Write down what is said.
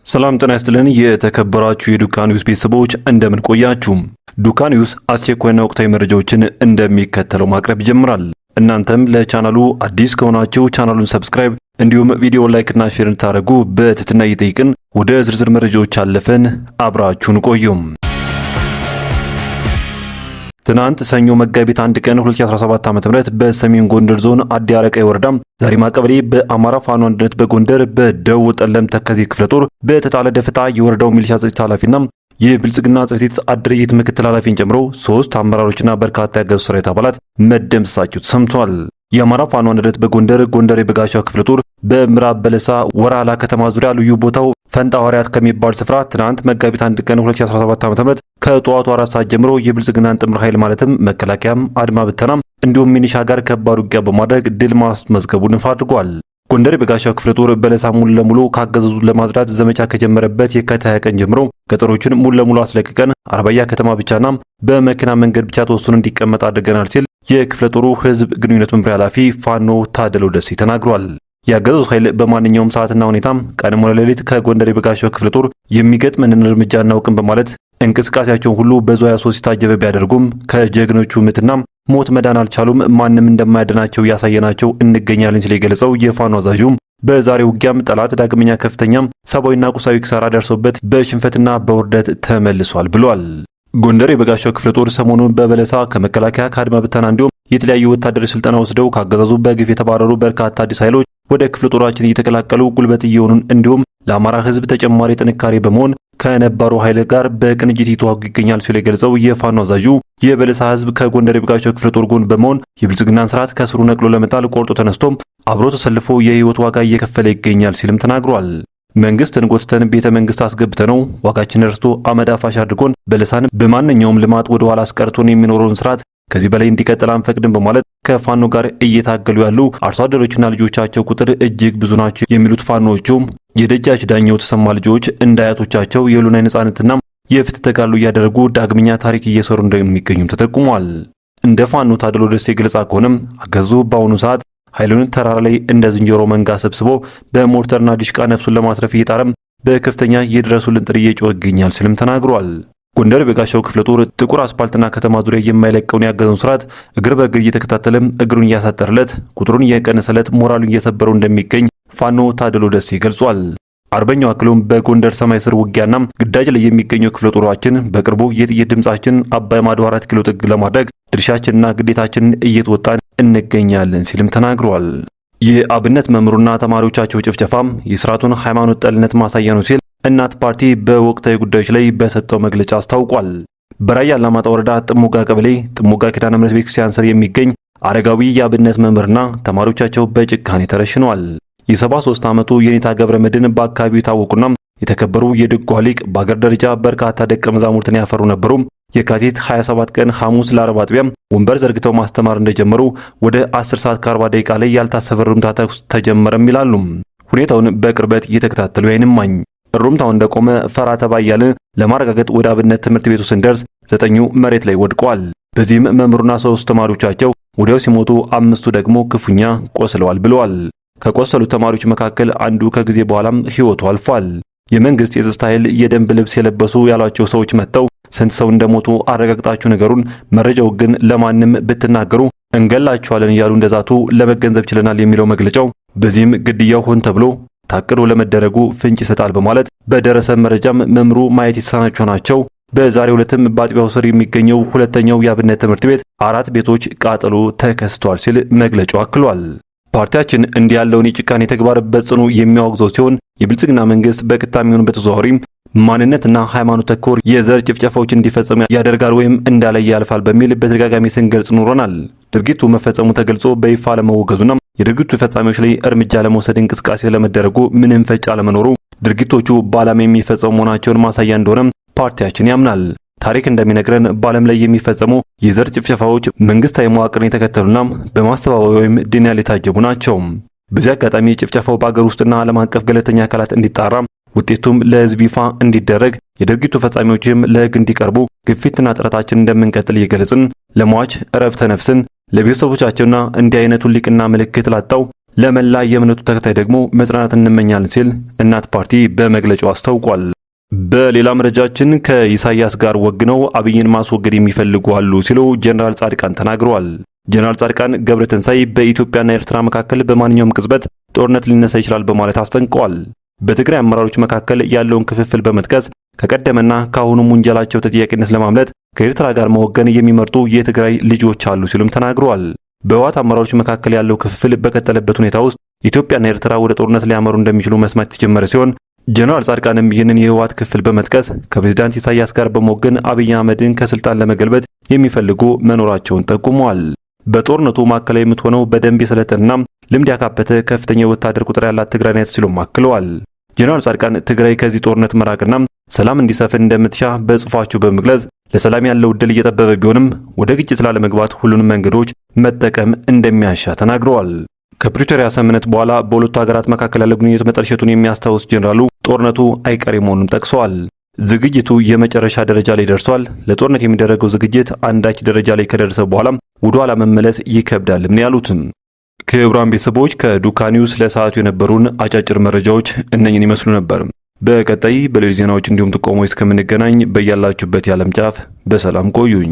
ሰላም ጤና ይስጥልን። የተከበራችሁ የዱካ ኒውስ ቤተሰቦች እንደምን ቆያችሁ? ዱካ ኒውስ አስቸኳይና ወቅታዊ መረጃዎችን እንደሚከተለው ማቅረብ ይጀምራል። እናንተም ለቻናሉ አዲስ ከሆናችሁ ቻናሉን ሰብስክራይብ እንዲሁም ቪዲዮ ላይክ እና ሼር እንድታደርጉ በትህትና እየጠየቅን ወደ ዝርዝር መረጃዎች አለፈን። አብራችሁን ቆዩም። ትናንት ሰኞ መጋቢት 1 ቀን 2017 ዓ.ም በሰሜን ጎንደር ዞን አዲ አረቃይ ወረዳ ዛሪማ ቀበሌ በአማራ ፋኖ አንድነት በጎንደር በደቡብ ጠለም ተከዜ ክፍለ ጦር በተጣለ ደፈጣ የወረዳው ሚሊሻ ጽሕፈት ኃላፊና የብልጽግና ጽሕፈት አድርጅት ምክትል ኃላፊን ጨምሮ 3 አመራሮችና በርካታ ያገዙ ሰራዊት አባላት መደምሰሳቸው ተሰምቷል። የአማራ ፋኖ አንድነት በጎንደር ጎንደር የበጋሻው ክፍለ ጦር በምዕራብ በለሳ ወራላ ከተማ ዙሪያ ልዩ ቦታው ፈንጣ ሐዋርያት ከሚባል ስፍራ ትናንት መጋቢት 1 ቀን 2017 ዓ.ም ከጠዋቱ 4 ሰዓት ጀምሮ የብልጽግናን ጥምር ኃይል ማለትም መከላከያም አድማ ብተናም እንዲሁም ሚኒሻ ጋር ከባድ ውጊያ በማድረግ ድል ማስመዝገቡን ይፋ አድርጓል። ጎንደር የበጋሻው ክፍለ ጦር በለሳ ሙሉ ለሙሉ ካገዛዙ ለማጽዳት ዘመቻ ከጀመረበት የካቲት 20 ቀን ጀምሮ ገጠሮችን ሙሉ ለሙሉ አስለቅቀን አርባያ ከተማ ብቻና በመኪና መንገድ ብቻ ተወስኖ እንዲቀመጥ አድርገናል ሲል የክፍለ ጦሩ ህዝብ ግንኙነት መምሪያ ኃላፊ ፋኖ ታደለው ደሴ ተናግሯል። ያገዛዙ ኃይል በማንኛውም ሰዓትና ሁኔታም ቀንም ሆነ ሌሊት ከጎንደር የበጋሻው ክፍለ ጦር የሚገጥመንን እርምጃ እናውቅም በማለት እንቅስቃሴያቸውን ሁሉ በዙ 23 ሲታጀበ ቢያደርጉም ከጀግኖቹ ምትና ሞት መዳን አልቻሉም። ማንም እንደማያድናቸው ያሳየናቸው እንገኛለን ሲል የገለጸው የፋኖ አዛዡም በዛሬው ውጊያም ጠላት ዳግመኛ ከፍተኛም ሰብአዊና ቁሳዊ ኪሳራ ደርሶበት በሽንፈትና በውርደት ተመልሷል ብሏል። ጎንደር የበጋሻው ክፍለ ጦር ሰሞኑን በበለሳ ከመከላከያ ከአድማ ብተና እንዲሁም የተለያዩ ወታደራዊ ስልጠና ወስደው ካገዛዙ በግፍ የተባረሩ በርካታ አዲስ ኃይሎች ወደ ክፍለ ጦራችን እየተቀላቀሉ ጉልበት እየሆኑን እንዲሁም ለአማራ ሕዝብ ተጨማሪ ጥንካሬ በመሆን ከነባሩ ኃይል ጋር በቅንጅት እየተዋጉ ይገኛል ሲል የገለጸው የፋኖ አዛዡ የበለሳ ሕዝብ ከጎንደር የበጋሻው ክፍለ ጦር ጎን በመሆን የብልጽግናን ስርዓት ከስሩ ነቅሎ ለመጣል ቆርጦ ተነስቶም አብሮ ተሰልፎ የህይወት ዋጋ እየከፈለ ይገኛል ሲልም ተናግሯል። መንግስትን ጎትተን ቤተ መንግስት አስገብተነው ዋጋችን ረስቶ አመድ አፋሽ አድርጎን በለሳን በማንኛውም ልማት ወደ ኋላ አስቀርቶን የሚኖረውን ስርዓት ከዚህ በላይ እንዲቀጥል አንፈቅድም በማለት ከፋኖ ጋር እየታገሉ ያሉ አርሶ አደሮችና ልጆቻቸው ቁጥር እጅግ ብዙ ናቸው የሚሉት ፋኖዎቹ የደጃች ዳኘው ተሰማ ልጆች እንደ አያቶቻቸው የሉናይ ነጻነትና የፍትህ ተጋድሎ እያደረጉ ዳግመኛ ታሪክ እየሰሩ እንደሚገኙም ተጠቁሟል። እንደ ፋኖ ታደለው ደሴ ገለጻ ከሆነም አገዙ በአሁኑ ሰዓት ኃይሉን ተራራ ላይ እንደ ዝንጀሮ መንጋ ሰብስቦ በሞርተርና ዲሽቃ ነፍሱን ለማትረፍ እየጣረም በከፍተኛ የድረሱልን ጥሪ እየጮኸ ይገኛል ሲልም ተናግሯል። ጎንደር የበጋሻው ክፍለ ጦር ጥቁር አስፓልትና ከተማ ዙሪያ የማይለቀውን ያገዘውን ስርዓት እግር በእግር እየተከታተለም እግሩን እያሳጠረለት ቁጥሩን እየቀነሰለት ሞራሉን እየሰበረው እንደሚገኝ ፋኖ ታደለው ደሴ ገልጿል። አርበኛው አክሎም በጎንደር ሰማይ ስር ውጊያና ግዳጅ ላይ የሚገኘው ክፍለ ጦራችን በቅርቡ የጥይት ድምጻችን አባይ ማዶ 4 ኪሎ ጥግ ለማድረግ ድርሻችንና ግዴታችንን እየተወጣን እንገኛለን ሲልም ተናግሯል። የአብነት መምህሩና ተማሪዎቻቸው ጭፍጨፋም የስርዓቱን ሃይማኖት ጠልነት ማሳያ ነው ሲል እናት ፓርቲ በወቅታዊ ጉዳዮች ላይ በሰጠው መግለጫ አስታውቋል። በራያ አላማጣ ወረዳ ጥሙጋ ቀበሌ ጥሙጋ ኪዳነ ምሕረት ቤተክርስቲያን ስር የሚገኝ አረጋዊ የአብነት መምህርና ተማሪዎቻቸው በጭካኔ ተረሽነዋል። የ73 ዓመቱ የኔታ ገብረ መድን በአካባቢው የታወቁና የተከበሩ የድጓ ሊቅ በአገር ደረጃ በርካታ ደቀ መዛሙርትን ያፈሩ ነበሩ። የካቲት 27 ቀን ሐሙስ ለአርብ አጥቢያ ወንበር ዘርግተው ማስተማር እንደጀመሩ ወደ 10 ሰዓት ከ40 ደቂቃ ላይ ያልታሰበ ሩምታ ተኩስ ተጀመረም ይላሉ። ሁኔታውን በቅርበት እየተከታተሉ አይንማኝ ሩምታው እንደቆመ ፈራ ተባ እያለ ለማረጋገጥ ወደ አብነት ትምህርት ቤቱ ስንደርስ 9ኙ መሬት ላይ ወድቀዋል። በዚህም መምህሩና 3 ተማሪዎቻቸው ወዲያው ሲሞቱ 5ቱ ደግሞ ክፉኛ ቆስለዋል ብለዋል። ከቆሰሉት ተማሪዎች መካከል አንዱ ከጊዜ በኋላም ሕይወቱ አልፏል። የመንግስት የጸጥታ ኃይል የደንብ ልብስ የለበሱ ያሏቸው ሰዎች መጥተው ስንት ሰው እንደሞቱ አረጋግጣችሁ ነገሩን፣ መረጃው ግን ለማንም ብትናገሩ እንገላችኋለን እያሉ እንደዛቱ ለመገንዘብ ችለናል የሚለው መግለጫው በዚህም ግድያው ሆን ተብሎ ታቅዶ ለመደረጉ ፍንጭ ይሰጣል በማለት በደረሰ መረጃም መምሩ ማየት የተሳናቸው ናቸው። በዛሬው ዕለትም በአጥቢያው ስር የሚገኘው ሁለተኛው የአብነት ትምህርት ቤት 4 ቤቶች ቃጠሎ ተከስቷል ሲል መግለጫው አክሏል። ፓርቲያችን እንዲህ ያለውን የጭካኔ ተግባር በጽኑ የሚያወግዘው ሲሆን የብልጽግና መንግስት በቀጥታም ይሁን በተዘዋዋሪ ማንነትና ሃይማኖት ተኮር የዘር ጭፍጨፋዎች እንዲፈጸሙ ያደርጋል ወይም እንዳለየ ያልፋል በሚል በተደጋጋሚ ስንገልጽ ኖረናል። ድርጊቱ መፈጸሙ ተገልጾ በይፋ ለመወገዙና የድርጊቱ ፈጻሚዎች ላይ እርምጃ ለመውሰድ እንቅስቃሴ ለመደረጉ ምንም ፈጭ አለመኖሩ ድርጊቶቹ በዓለም የሚፈጸሙ መሆናቸውን ማሳያ እንደሆነም ፓርቲያችን ያምናል። ታሪክ እንደሚነግረን በዓለም ላይ የሚፈጸሙ የዘር ጭፍጨፋዎች መንግስታዊ መዋቅርን የተከተሉና በማስተባበያ ወይም ድንያል የታጀቡ ናቸው። በዚህ አጋጣሚ ጭፍጨፋው በአገር ውስጥና ዓለም አቀፍ ገለልተኛ አካላት እንዲጣራ ውጤቱም ለህዝብ ይፋ እንዲደረግ የድርጊቱ ፈጻሚዎችም ለህግ እንዲቀርቡ ግፊትና ጥረታችን እንደምንቀጥል እየገለጽን ለሟች እረፍተ ነፍስን ለቤተሰቦቻቸውና እንዲህ አይነቱን ሊቅና ምልክት ላጣው ለመላ የእምነቱ ተከታይ ደግሞ መጽናናት እንመኛለን ሲል እናት ፓርቲ በመግለጫው አስታውቋል። በሌላ መረጃችን ከኢሳያስ ጋር ወግነው አብይን ማስወገድ የሚፈልጉ አሉ ሲሉ ጀነራል ጻድቃን ተናግረዋል። ጀነራል ጻድቃን ገብረተንሳይ በኢትዮጵያና ኤርትራ መካከል በማንኛውም ቅጽበት ጦርነት ሊነሳ ይችላል በማለት አስጠንቅቀዋል። በትግራይ አመራሮች መካከል ያለውን ክፍፍል በመጥቀስ ከቀደመና ከአሁኑም ወንጀላቸው ተጠያቂነት ለማምለጥ ከኤርትራ ጋር መወገን የሚመርጡ የትግራይ ልጆች አሉ ሲሉም ተናግረዋል። በህወሓት አመራሮች መካከል ያለው ክፍፍል በቀጠለበት ሁኔታ ውስጥ ኢትዮጵያና ኤርትራ ወደ ጦርነት ሊያመሩ እንደሚችሉ መስማት የተጀመረ ሲሆን ጀነራል ጻድቃንም ይህንን የህወሓት ክፍል በመጥቀስ ከፕሬዝዳንት ኢሳያስ ጋር በመወገን አብይ አህመድን ከስልጣን ለመገልበጥ የሚፈልጉ መኖራቸውን ጠቁመዋል። በጦርነቱ ማዕከላዊ የምትሆነው በደንብ የሰለጠነና ልምድ ያካበተ ከፍተኛ የወታደር ቁጥር ያላት ትግራይ ናት ሲሉም አክለዋል። ጀነራል ጻድቃን ትግራይ ከዚህ ጦርነት መራቅና ሰላም እንዲሰፍን እንደምትሻ በጽሑፋቸው በመግለጽ ለሰላም ያለው ዕድል እየጠበበ ቢሆንም ወደ ግጭት ላለመግባት ሁሉንም መንገዶች መጠቀም እንደሚያሻ ተናግረዋል። ከፕሪቶሪያ ስምምነት በኋላ በሁለቱ ሀገራት መካከል ያለው ግንኙነት መጠልሸቱን የሚያስታውስ ጀነራሉ ጦርነቱ አይቀሬ መሆኑን ጠቅሰዋል። ዝግጅቱ የመጨረሻ ደረጃ ላይ ደርሷል። ለጦርነት የሚደረገው ዝግጅት አንዳች ደረጃ ላይ ከደረሰ በኋላ ወደ ኋላ መመለስ ይከብዳልም ነው ያሉትም። ክቡራን ቤተሰቦች ከዱካ ኒውስ ለሰዓቱ የነበሩን አጫጭር መረጃዎች እነኝን ይመስሉ ነበር። በቀጣይ በሌሎች ዜናዎች እንዲሁም ጥቆሞች እስከምንገናኝ በያላችሁበት የዓለም ጫፍ በሰላም ቆዩኝ።